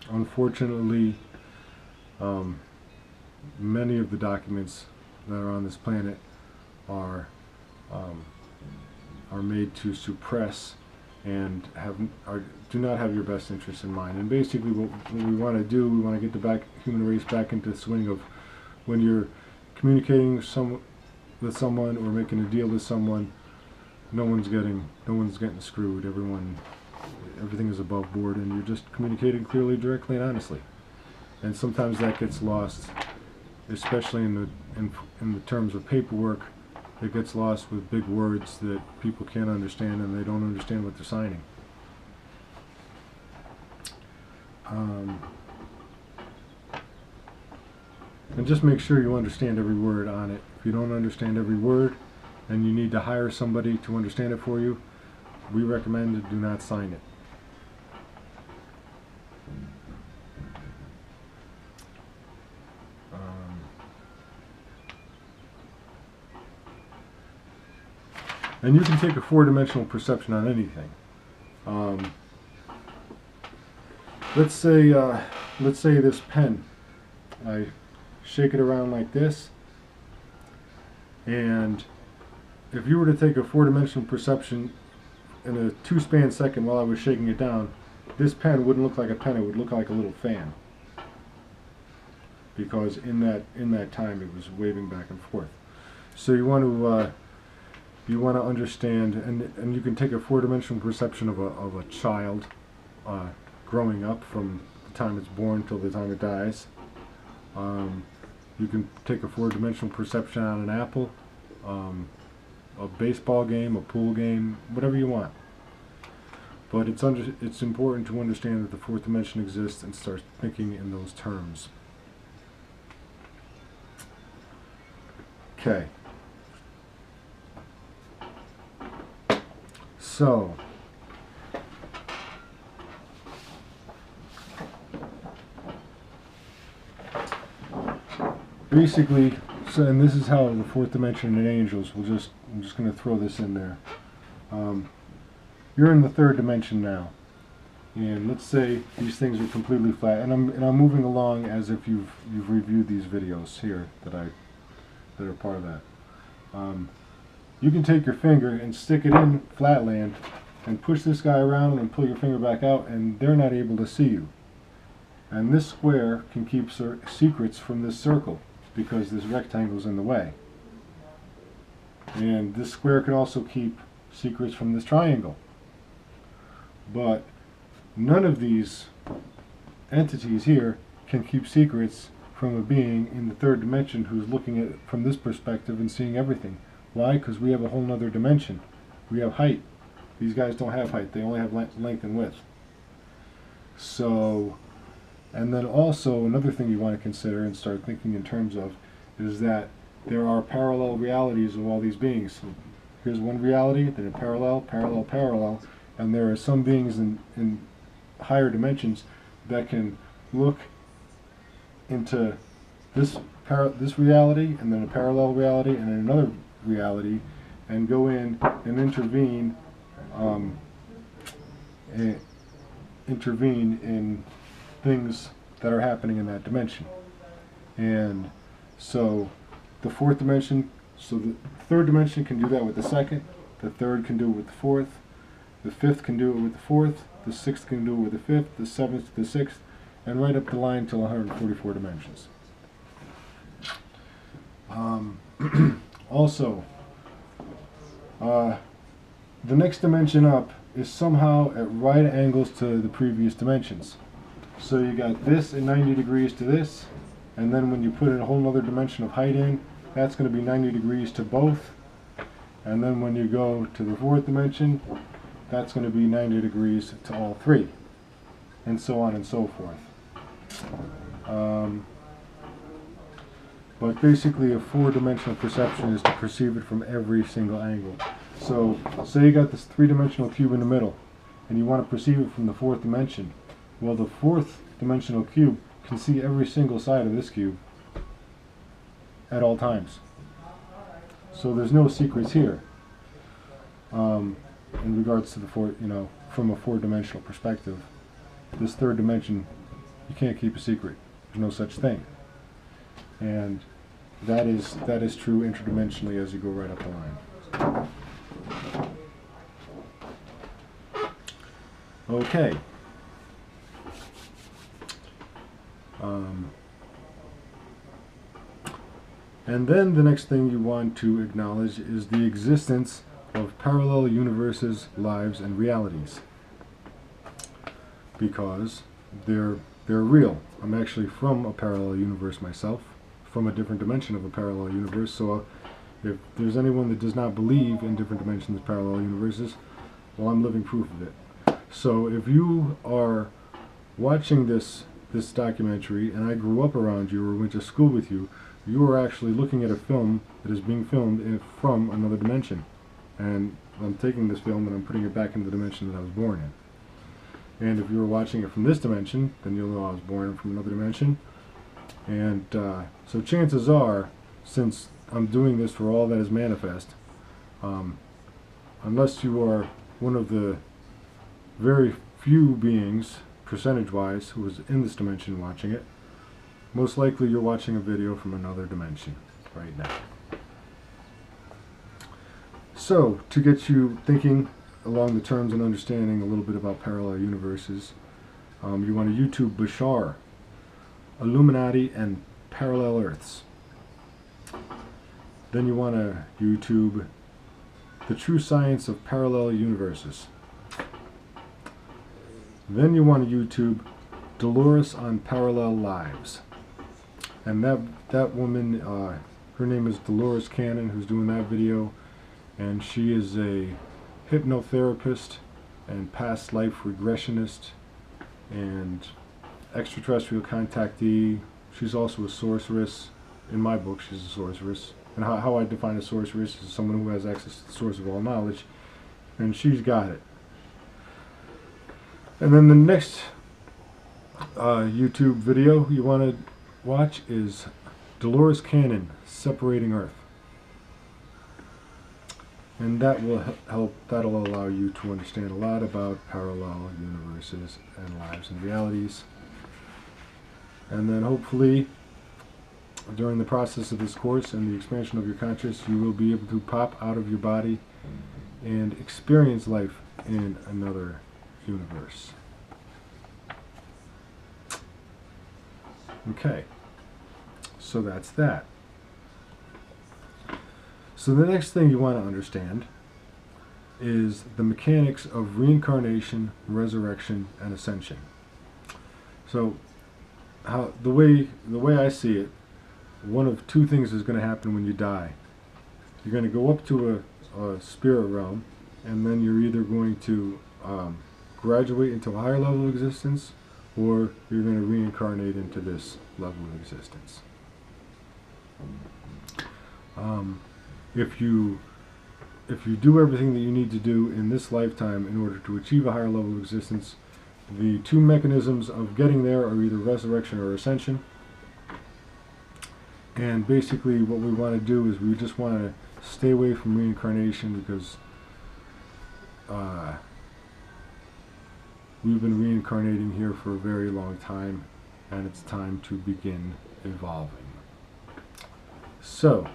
Unfortunately, many of the documents that are on this planet are made to suppress and do not have your best interests in mind. And basically, what we want to do, we want to get the human race back into the swing of when you're communicating with someone or making a deal with someone, no one's getting screwed. Everything is above board, and you're just communicating clearly, directly, and honestly. And sometimes that gets lost, especially in the terms of paperwork. It gets lost with big words that people can't understand, and they don't understand what they're signing. And just make sure you understand every word on it. If you don't understand every word and you need to hire somebody to understand it for you, we recommend that do not sign it. And you can take a four-dimensional perception on anything. Let's say this pen. I shake it around like this, and if you were to take a four-dimensional perception in a 2-span second while I was shaking it down, this pen wouldn't look like a pen. It would look like a little fan, because in that time it was waving back and forth. So you want to understand, and you can take a four-dimensional perception of a child growing up from the time it's born till the time it dies. You can take a four-dimensional perception on an apple, a baseball game, a pool game, whatever you want. But it's important to understand that the fourth dimension exists and start thinking in those terms. Okay. So, basically, and this is how the fourth dimension and angels, I'm just going to throw this in there. You're in the third dimension now, and let's say these things are completely flat, and I'm moving along as if you've reviewed these videos here that are part of that. You can take your finger and stick it in flatland and push this guy around and pull your finger back out, and they're not able to see you. And this square can keep secrets from this circle because this rectangle is in the way. And this square can also keep secrets from this triangle. But none of these entities here can keep secrets from a being in the third dimension who's looking at it from this perspective and seeing everything. Why? Because we have a whole nother dimension. We have height. These guys don't have height. They only have length and width. So, and then also another thing you want to consider and start thinking in terms of is that there are parallel realities of all these beings. So here's one reality, then a parallel, and there are some beings in higher dimensions that can look into this reality, and then a parallel reality, and then another reality, and go in and intervene in things that are happening in that dimension. And so the fourth dimension, so the third dimension can do that with the second, the third can do it with the fourth, the fifth can do it with the fourth, the sixth can do it with the fifth, the seventh, the sixth, and right up the line till 144 dimensions. Also, the next dimension up is somehow at right angles to the previous dimensions. So you got this at 90 degrees to this, and then when you put a whole other dimension of height in, that's going to be 90 degrees to both. And then when you go to the fourth dimension, that's going to be 90 degrees to all three, and so on and so forth. But basically a four-dimensional perception is to perceive it from every single angle. So say you got this three-dimensional cube in the middle and you want to perceive it from the fourth dimension. Well, the fourth dimensional cube can see every single side of this cube at all times. So there's no secrets here in regards to the from a four-dimensional perspective. This third dimension You can't keep a secret. There's no such thing. And that is true interdimensionally as you go right up the line. Okay. And then the next thing you want to acknowledge is the existence of parallel universes, lives, and realities. Because they're real. I'm actually from a parallel universe myself, from a different dimension of a parallel universe. So if there's anyone that does not believe in different dimensions, parallel universes, well, I'm living proof of it. So if you are watching this documentary, and I grew up around you or went to school with you, you are actually looking at a film that is being filmed from another dimension. And I'm taking this film and I'm putting it back into the dimension that I was born in. And if you were watching it from this dimension, then you'll know I was born from another dimension. And so chances are, since I'm doing this for all that is manifest, unless you are one of the very few beings, percentage-wise, who is in this dimension watching it, most likely you're watching a video from another dimension right now. So, to get you thinking along the terms and understanding a little bit about parallel universes, you want to YouTube Bashar, Illuminati and Parallel Earths. Then you want to YouTube The True Science of Parallel Universes. Then you want to YouTube Dolores on Parallel Lives. And that woman, her name is Dolores Cannon, who's doing that video, and she is a hypnotherapist and past life regressionist and extraterrestrial contactee. She's also a sorceress. In my book, she's a sorceress. And how I define a sorceress is someone who has access to the source of all knowledge, and she's got it. And then the next YouTube video you want to watch is Dolores Cannon, Separating Earth. And that will that'll allow you to understand a lot about parallel universes and lives and realities. And then hopefully, during the process of this course and the expansion of your conscious, you will be able to pop out of your body and experience life in another universe. Okay, so that's that. So the next thing you want to understand is the mechanics of reincarnation, resurrection, and ascension. So the way I see it, one of two things is going to happen when you die. You're going to go up to a spirit realm, and then you're either going to graduate into a higher level of existence, or you're going to reincarnate into this level of existence. If you do everything that you need to do in this lifetime in order to achieve a higher level of existence, the two mechanisms of getting there are either resurrection or ascension. And basically what we want to do is we just want to stay away from reincarnation, because we've been reincarnating here for a very long time, and it's time to begin evolving. So,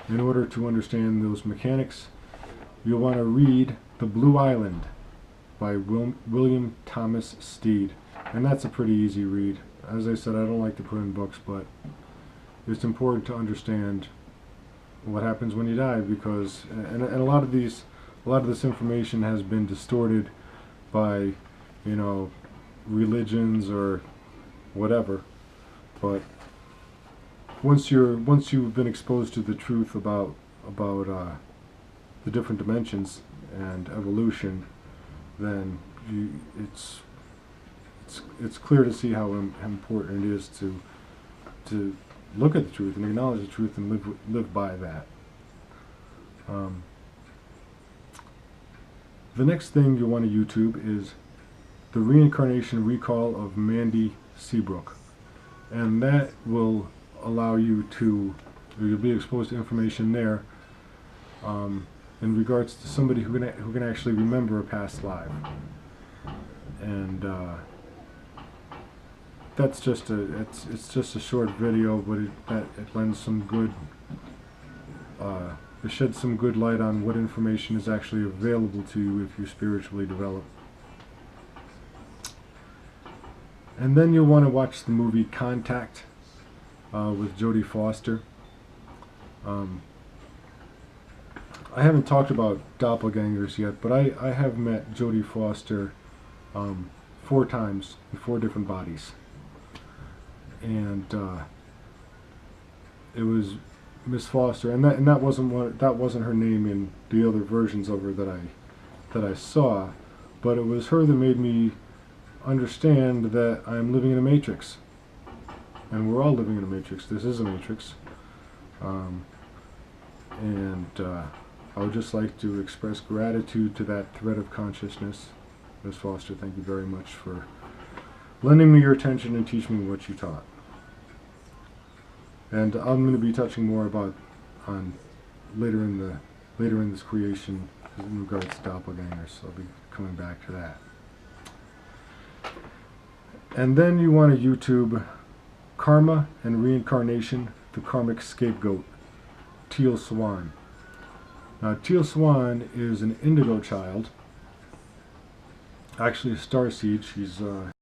in order to understand those mechanics, you'll want to read The Blue Island by William Thomas Steed. And that's a pretty easy read. As I said, I don't like to put in books, but it's important to understand what happens when you die, because and a lot of this information has been distorted by, religions or whatever. But once you've been exposed to the truth about the different dimensions and evolution, then it's clear to see how important it is to look at the truth and acknowledge the truth and live by that. The next thing you want to YouTube is The Reincarnation Recall of Mandy Seabrook, and that will allow you'll be exposed to information there in regards to somebody who can actually remember a past life. And that's just it's just a short video, but it lends some good it sheds some good light on what information is actually available to you if you spiritually develop. And then you'll want to watch the movie Contact with Jodie Foster. I haven't talked about doppelgangers yet, but I have met Jodie Foster 4 times in 4 different bodies, and it was Miss Foster, and that wasn't her name in the other versions of her that I saw, but it was her that made me understand that I'm living in a matrix, and we're all living in a matrix. This is a matrix, and I would just like to express gratitude to that thread of consciousness. Ms. Foster, thank you very much for lending me your attention and teaching me what you taught. And I'm going to be touching more on later in this creation in regards to doppelgangers. So I'll be coming back to that. And then you want to YouTube Karma and Reincarnation, the Karmic Scapegoat, Teal Swan. Now, Teal Swan is an indigo child, actually a starseed. She's